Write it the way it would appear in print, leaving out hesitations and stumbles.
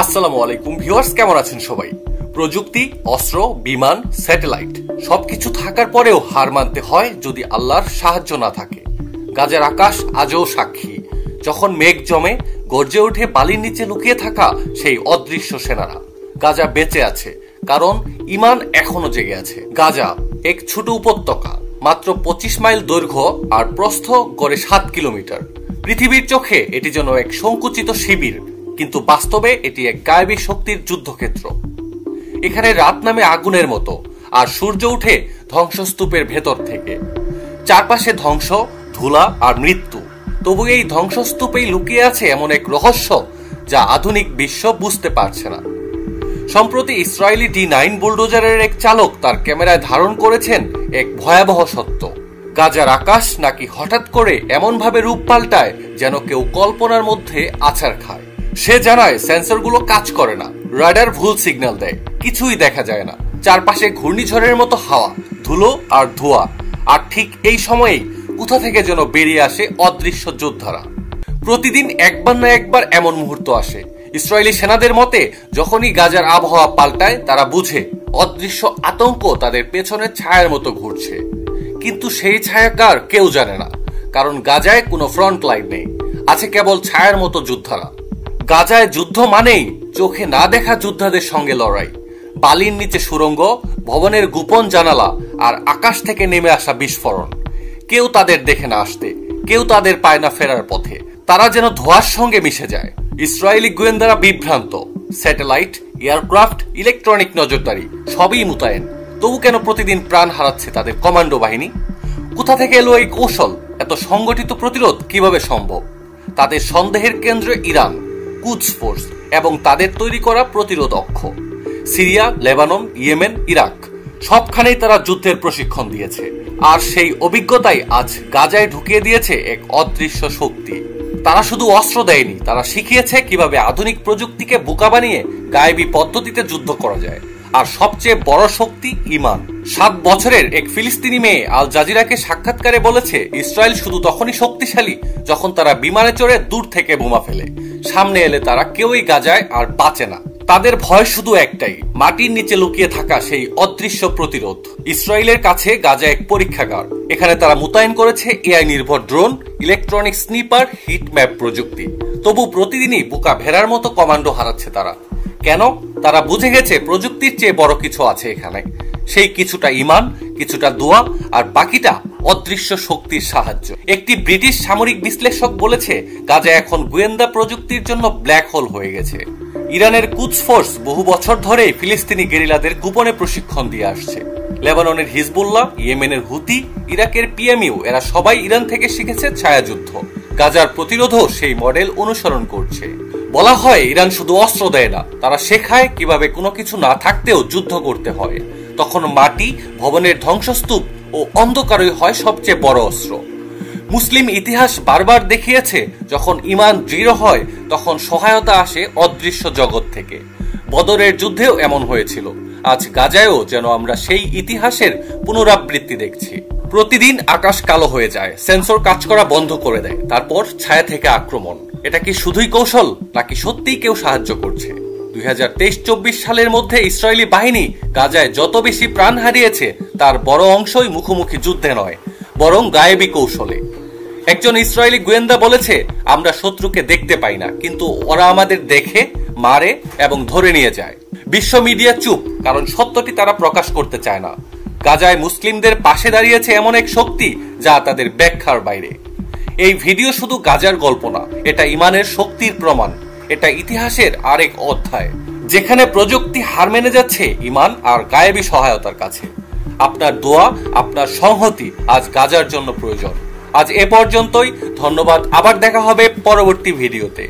আসসালামু আলাইকুম ভিউয়ার্স, কেমন আছেন সবাই? প্রযুক্তি, অস্ত্র, বিমান, স্যাটেলাইট সবকিছু থাকার পরেও হার মানতে হয় যদি আল্লাহর সাহায্য না থাকে। গাজার আকাশ আজও সাক্ষী। যখন মেঘ জমে, গর্জে ওঠে বালির নিচে লুকিয়ে থাকা সেই অদৃশ্য সেনারা। গাজা বেঁচে আছে কারণ ঈমান এখনো জেগে আছে। গাজা এক ছোট উপত্যকা, মাত্র 25 মাইল দৈর্ঘ্য আর প্রস্থ গড়ে 7 কিলোমিটার। পৃথিবীর চোখে এটি যেন এক সংকুচিত শিবির, কিন্তু বাস্তবে এটি এক গায়েবী শক্তির যুদ্ধক্ষেত্র। এখানে রাত নামে আগুনের মতো, আর সূর্য উঠে ধ্বংসস্তূপের ভেতর থেকে। চারপাশে ধ্বংস, ধুলা আর মৃত্যু। তবু এই ধ্বংসস্তূপেই লুকিয়ে আছে এমন এক রহস্য যা আধুনিক বিশ্ব বুঝতে পারছে না। সম্প্রতি ইসরায়েলি D9 বুলডোজারের এক চালক তার ক্যামেরায় ধারণ করেছেন এক ভয়াবহ সত্য। গাজার আকাশ নাকি হঠাৎ করে এমন ভাবে রূপ পাল্টায় যেন কেউ কল্পনার মধ্যে আছাড় খায়। সে জানায় সেন্সরগুলো কাজ করে না, রাডার ভুল সিগন্যাল দেয়, কিছুই দেখা যায় না। চারপাশে ঘূর্ণিঝড়ের মতো হাওয়া, ধুলো আর ধোঁয়া। আর ঠিক এই সময়েই কোথা থেকে যেন বেরিয়ে আসে অদৃশ্য যোদ্ধারা। প্রতিদিন একবার না একবার এমন মুহূর্ত আসে। ইসরায়েলি সেনাদের মতে, যখনই গাজার আবহাওয়া পাল্টায় তারা বুঝে অদৃশ্য আতঙ্ক তাদের পেছনে ছায়ার মতো ঘুরছে। কিন্তু সেই ছায়াকার কেউ জানে না, কারণ গাজায় কোনো ফ্রন্ট লাইন নেই, আছে কেবল ছায়ার মতো যোদ্ধারা। গাজায় যুদ্ধ মানেই চোখে না দেখা যোদ্ধাদের সঙ্গে লড়াই। বালির নিচে সুড়ঙ্গ, ভবনের গোপন জানালা আর আকাশ থেকে নেমে আসা বিস্ফোরণ। কেউ তাদের দেখে না আসতে, কেউ তাদের পায় না ফেরার পথে। তারা যেন ধোঁয়ার সঙ্গে মিশে যায়। ইসরায়েলি গোয়েন্দারা বিভ্রান্ত। স্যাটেলাইট, এয়ারক্রাফট, ইলেকট্রনিক নজরদারি সবই মোতায়েন। তবু কেন প্রতিদিন প্রাণ হারাচ্ছে তাদের কমান্ডো বাহিনী? কোথা থেকে এলো এই কৌশল? এত সংগঠিত প্রতিরোধ কিভাবে সম্ভব? তাদের সন্দেহের কেন্দ্রে ইরান, কুদস ফোর্স এবং তাদের তৈরি করা প্রতিরোধ অক্ষ। সিরিয়া, লেবানন, ইয়েমেন, ইরাক সবখানেই তারা যুদ্ধের প্রশিক্ষণ দিয়েছে। আর সেই অভিজ্ঞতাই আজ গাজায় ঢুকিয়ে দিয়েছে এক অদৃশ্য শক্তি। তারা শুধু অস্ত্র দেয়নি, তারা শিখিয়েছে কিভাবে আধুনিক প্রযুক্তিকে বোকা বানিয়ে গায়েবী পদ্ধতিতে যুদ্ধ করা যায়। আর সবচেয়ে বড় শক্তি ঈমান। 7 বছরের এক ফিলিস্তিনি মেয়ে আল জাজিরাকে সাক্ষাৎকারে বলেছে, ইসরায়েল শুধু তখনই শক্তিশালী যখন তারা বিমানে চড়ে দূর থেকে বোমা ফেলে। সামনে এলে তারা কেউই গাজায় আর বাঁচে না। তাদের ভয় শুধু একটাই, মাটির নিচে লুকিয়ে থাকা সেই অদৃশ্য প্রতিরোধ। ইসরায়েলের কাছে গাজা এক পরীক্ষাগার। এখানে তারা মোতায়েন করেছে এআই নির্ভর drone, electronic sniffer, hit map প্রযুক্তি। তবু প্রতিদিনই বোকা ভেড়ার মতো কমান্ডো হারাচ্ছে তারা। কেন? তারা বুঝে গেছে প্রযুক্তির চেয়ে বড় কিছু আছে এখানে। সেই কিছুটা ঈমান, কিছুটা দোয়া, আর বাকিটা অদৃশ্য শক্তির সাহায্য। একটি ব্রিটিশ সামরিক বিশ্লেষক বলেছে, গাজা এখন গোয়েন্দা প্রযুক্তির জন্য ব্ল্যাক হোল হয়ে গেছে। ইরানের কুদস ফোর্স বহু বছর ধরে ফিলিস্তিনি গেরিলাদের গোপনে প্রশিক্ষণ দিয়ে আসছে। লেবাননের হিজবুল্লাহ, ইয়েমেনের হুতি, ইরাকের পিএমইউ এরা সবাই ইরান থেকে শিখেছে ছায়াযুদ্ধ। গাজার প্রতিরোধও সেই মডেল অনুসরণ করছে। বলা হয় ইরান শুধু অস্ত্র দেয় না, তারা শেখায় কিভাবে কোনো কিছু না থাকতেও যুদ্ধ করতে হয়। তখন মাটি, ভবনের ধ্বংসস্তূপ ও অন্ধকারই হয় সবচেয়ে বড় অস্ত্র। মুসলিম ইতিহাস বারবার দেখিয়েছে, যখন ঈমান দৃঢ় হয় তখন সহায়তা আসে অদৃশ্য জগৎ থেকে। বদরের যুদ্ধেও এমন হয়েছিল। আজ গাজায়ও যেন আমরা সেই ইতিহাসের পুনরাবৃত্তি দেখছি। প্রতিদিন আকাশ কালো হয়ে যায়, সেন্সর কাজ করা বন্ধ করে দেয়, তারপর ছায়া থেকে আক্রমণ। এটা কি শুধুই কৌশল, নাকি সত্যিই কেউ সাহায্য করছে? 2023-24 সালের মধ্যে ইসরায়েলি বাহিনী গাজায় যত বেশি প্রাণ হারিয়েছে তার বড় অংশই মুখোমুখি যুদ্ধে নয়, বরং গায়েবী কৌশলে। একজন ইসরায়েলি গোয়েন্দা বলেছে, আমরা শত্রুকে দেখতে পাই না, কিন্তু ওরা আমাদের দেখে, মারে এবং ধরে নিয়ে যায়। বিশ্ব মিডিয়া চুপ, কারণ সত্যটি তারা প্রকাশ করতে চায় না। গাজায় মুসলিমদের পাশে দাঁড়িয়েছে এমন এক শক্তি যা তাদের ব্যাখ্যার বাইরে। এই ভিডিও শুধু গাজার গল্প না, এটা ঈমানের শক্তির প্রমাণ। এটা ইতিহাসের আরেক অধ্যায়, যেখানে প্রযুক্তি হার মেনে যাচ্ছে ঈমান আর গায়েবী সহায়তার কাছে। আপনার দোয়া, আপনার সংহতি আজ গাজার জন্য প্রয়োজন। আজ এ পর্যন্তই। ধন্যবাদ। আবার দেখা হবে পরবর্তী ভিডিওতে।